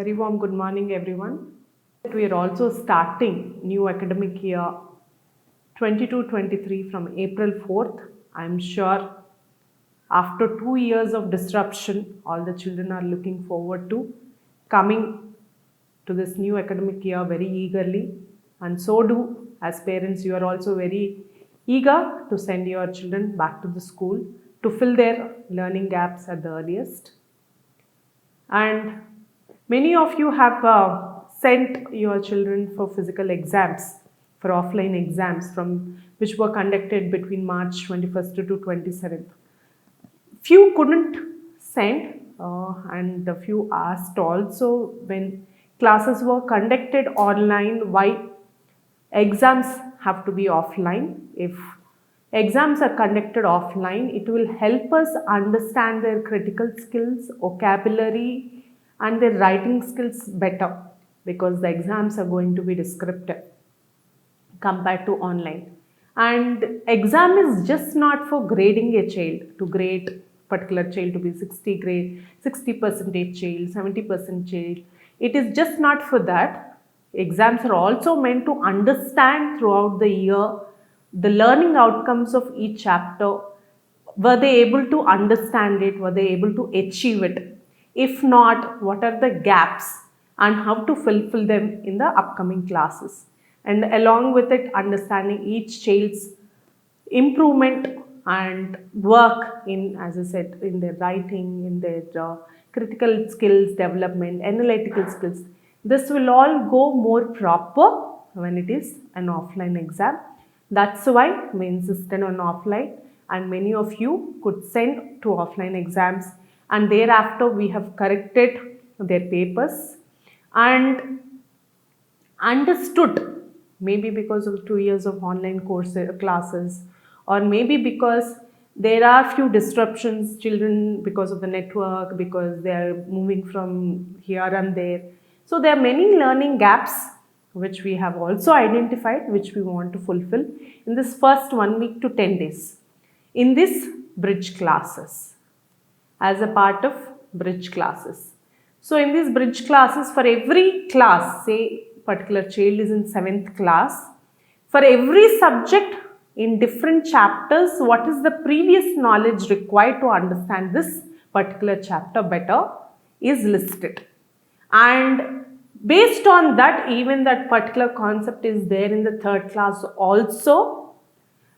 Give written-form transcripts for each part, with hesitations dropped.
Very warm good morning, everyone. We are also starting new academic year 22-23 from April 4th. I'm sure after 2 years of disruption, all the children are looking forward to coming to this new academic year very eagerly. And so do, as parents, you are also very eager to send your children back to the school to fill their learning gaps at the earliest. And many of you have sent your children for physical exams, for offline exams from which were conducted between March 21st to 27th. Few couldn't send and a few asked also when classes were conducted online why exams have to be offline. If exams are conducted offline, it will help us understand their critical skills, vocabulary, and their writing skills better because the exams are going to be descriptive compared to online. And exam is just not for grading a child, to grade particular child to be 60 percentage child, 70% child. It is just not for that. Exams are also meant to understand throughout the year the learning outcomes of each chapter. Were they able to understand it? Were they able to achieve it? If not, what are the gaps and how to fulfill them in the upcoming classes? And along with it, understanding each child's improvement and work in, as I said, in their writing, in their critical skills development, analytical skills. This will all go more proper when it is an offline exam. That's why we insisted on offline, and many of you could send to offline exams, and thereafter we have corrected their papers and understood, maybe because of 2 years of online classes, or maybe because there are few disruptions, children because of the network, because they are moving from here and there. So there are many learning gaps which we have also identified, which we want to fulfill in this first 1 week to 10 days in this bridge classes, as a part of bridge classes. So in these bridge classes, for every class, say particular child is in 7th class, for every subject in different chapters, what is the previous knowledge required to understand this particular chapter better is listed. And based on that, even that particular concept is there in the 3rd class also.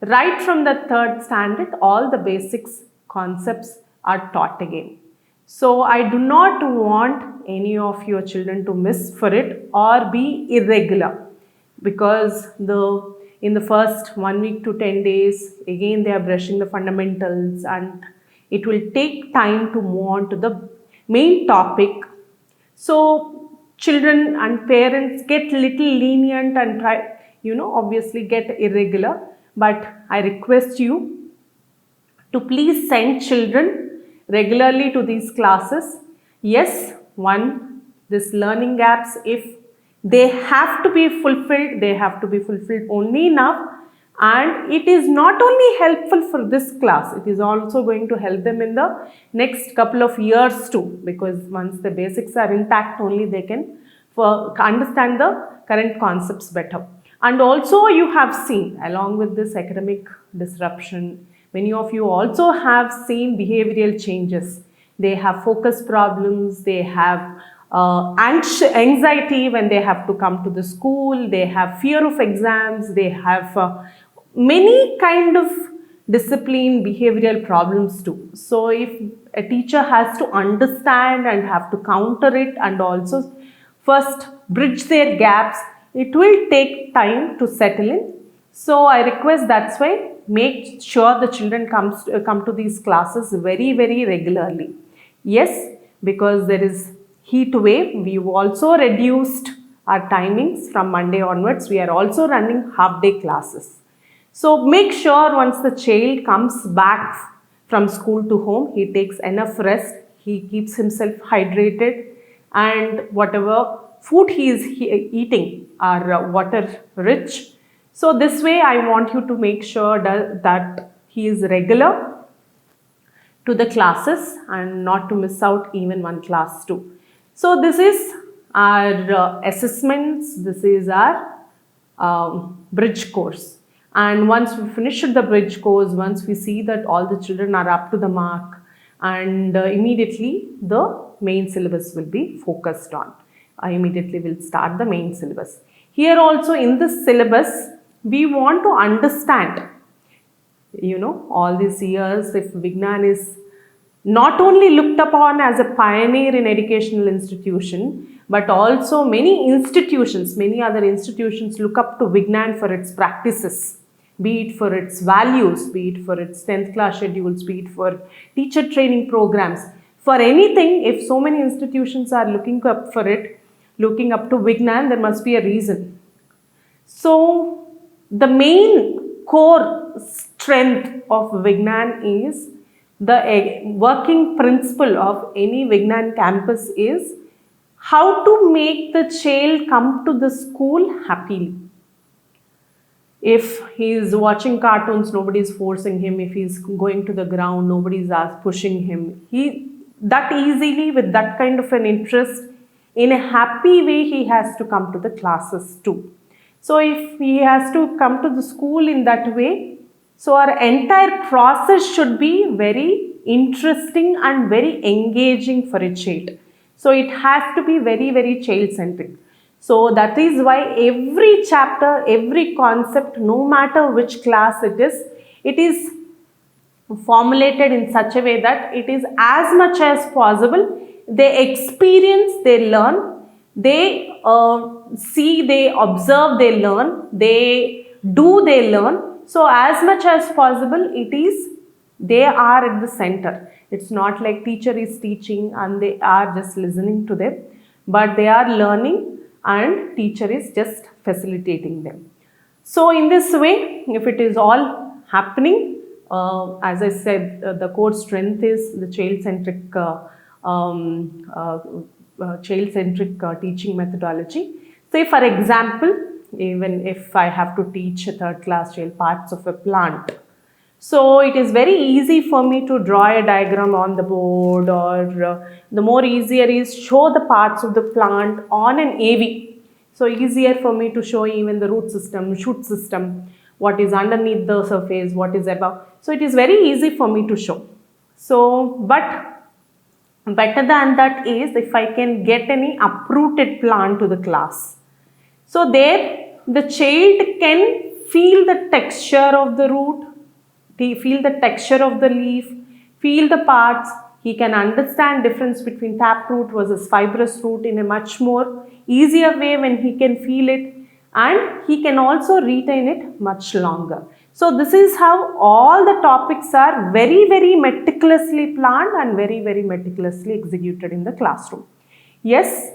Right from the 3rd standard, all the basics concepts are taught again. So I do not want any of your children to miss for it or be irregular, because in the first 1 week to 10 days, again they are brushing the fundamentals, and it will take time to move on to the main topic. So children and parents get little lenient and try, obviously get irregular, but I request you to please send children regularly to these classes. Yes, this learning gaps, if they have to be fulfilled, they have to be fulfilled only enough. And it is not only helpful for this class, it is also going to help them in the next couple of years too, because once the basics are intact, only they can understand the current concepts better. And also you have seen, along with this academic disruption, many of you also have seen behavioral changes. They have focus problems, they have anxiety when they have to come to the school, they have fear of exams, they have many kind of discipline behavioral problems too. So if a teacher has to understand and have to counter it and also first bridge their gaps, it will take time to settle in. So I request, that's why make sure the children come to these classes very, very regularly. Yes, because there is heat wave, we've also reduced our timings from Monday onwards. We are also running half-day classes. So make sure once the child comes back from school to home, he takes enough rest, he keeps himself hydrated, and whatever food he is eating are water rich. So this way I want you to make sure that he is regular to the classes and not to miss out even one class too. So this is our assessments, this is our bridge course. And once we finish the bridge course, once we see that all the children are up to the mark, and immediately the main syllabus will be focused on. Immediately we'll start the main syllabus. Here also in this syllabus, we want to understand, all these years, if Vignan is not only looked upon as a pioneer in educational institution, but also many institutions, many other institutions look up to Vignan for its practices, be it for its values, be it for its 10th class schedules, be it for teacher training programs. For anything, if so many institutions are looking up for it, looking up to Vignan, there must be a reason. So the main core strength of Vignan is the working principle of any Vignan campus is how to make the child come to the school happily. If he is watching cartoons, nobody is forcing him. If he is going to the ground, nobody is pushing him. He that easily, with that kind of an interest, in a happy way, he has to come to the classes too. So if he has to come to the school in that way, so our entire process should be very interesting and very engaging for a child. So it has to be very, very child-centric. So that is why every chapter, every concept, no matter which class it is formulated in such a way that it is as much as possible, they experience, they learn, they see, they observe, they learn, they do, they learn. So as much as possible, they are at the center. It's not like teacher is teaching and they are just listening to them, but they are learning and teacher is just facilitating them. So in this way, if it is all happening, as I said, the core strength is the child-centric teaching methodology. Say for example, even if I have to teach a third class child parts of a plant, so it is very easy for me to draw a diagram on the board, or the more easier is show the parts of the plant on an AV. So easier for me to show even the root system, shoot system, what is underneath the surface, what is above. So it is very easy for me to show. So, but better than that is if I can get any uprooted plant to the class. So there the child can feel the texture of the root, feel the texture of the leaf, feel the parts. He can understand difference between taproot versus fibrous root in a much more easier way when he can feel it, and he can also retain it much longer. So this is how all the topics are very, very meticulously planned and very, very meticulously executed in the classroom. Yes,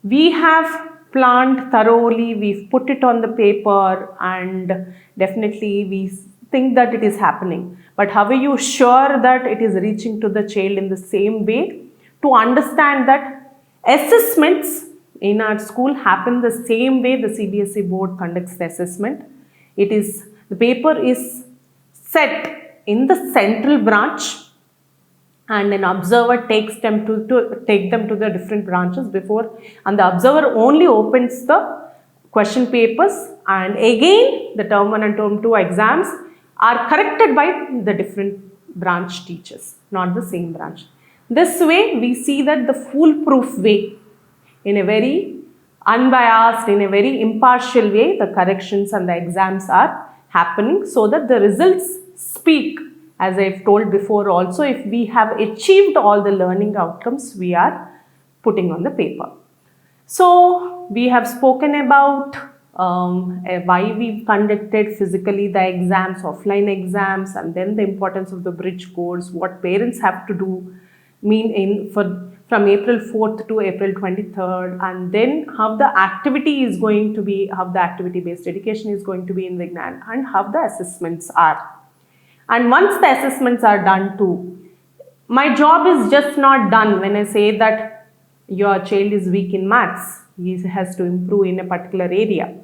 we have planned thoroughly, we've put it on the paper, and definitely we think that it is happening. But how are you sure that it is reaching to the child in the same way? To understand that assessments in our school happen the same way the CBSE board conducts the assessment. The paper is set in the central branch, and an observer takes them to take them to the different branches before, and the observer only opens the question papers, and again the term 1 and term 2 exams are corrected by the different branch teachers, not the same branch. This way we see that the foolproof way, in a very unbiased, in a very impartial way, the corrections and the exams are happening, so that the results speak. As I've told before also, if we have achieved all the learning outcomes we are putting on the paper. So we have spoken about why we've conducted physically the exams, offline exams, and then the importance of the bridge course, what parents have to do from April 4th to April 23rd, and then how the activity is going to be, how the activity-based education is going to be in Vignan, and how the assessments are. And once the assessments are done too, my job is just not done when I say that your child is weak in maths, he has to improve in a particular area,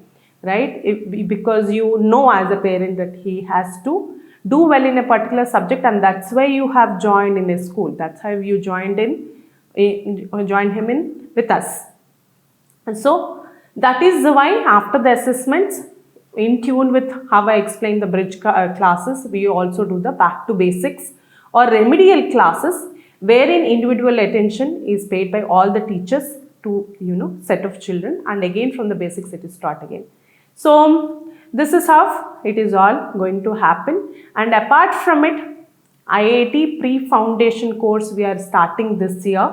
right? Because you know as a parent that he has to do well in a particular subject, and that's why you have joined in a school. That's how you joined him in with us. And so that is why after the assessments, in tune with how I explained the bridge classes, we also do the back to basics or remedial classes wherein individual attention is paid by all the teachers to set of children, and again from the basics it is taught again. So this is how it is all going to happen. And apart from it, IIT pre-foundation course we are starting this year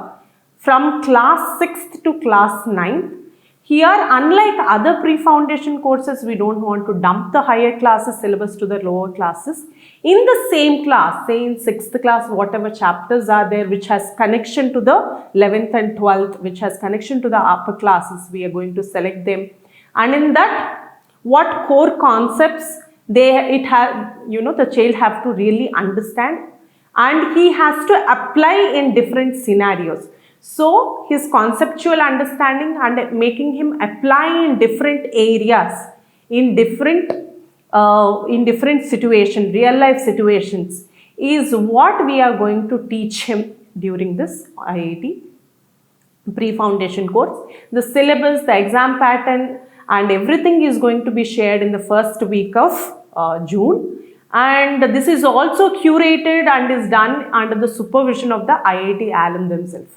from class 6th to class 9th. Here, unlike other pre-foundation courses, we don't want to dump the higher classes syllabus to the lower classes. In the same class, say in 6th class, whatever chapters are there which has connection to the 11th and 12th, which has connection to the upper classes, we are going to select them. And in that, what core concepts the child have to really understand, and he has to apply in different scenarios. So his conceptual understanding and making him apply in different areas, in different situations, real life situations, is what we are going to teach him during this IIT pre-foundation course. The syllabus, the exam pattern and everything is going to be shared in the first week of June. And this is also curated and is done under the supervision of the IIT alum themselves.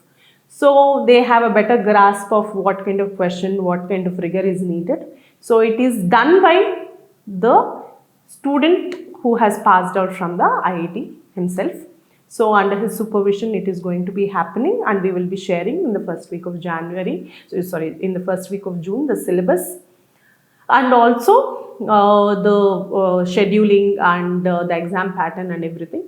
So they have a better grasp of what kind of question, what kind of rigor is needed. So it is done by the student who has passed out from the IIT himself. So under his supervision it is going to be happening, and we will be sharing in the first week of in the first week of June the syllabus, and also the scheduling and the exam pattern and everything.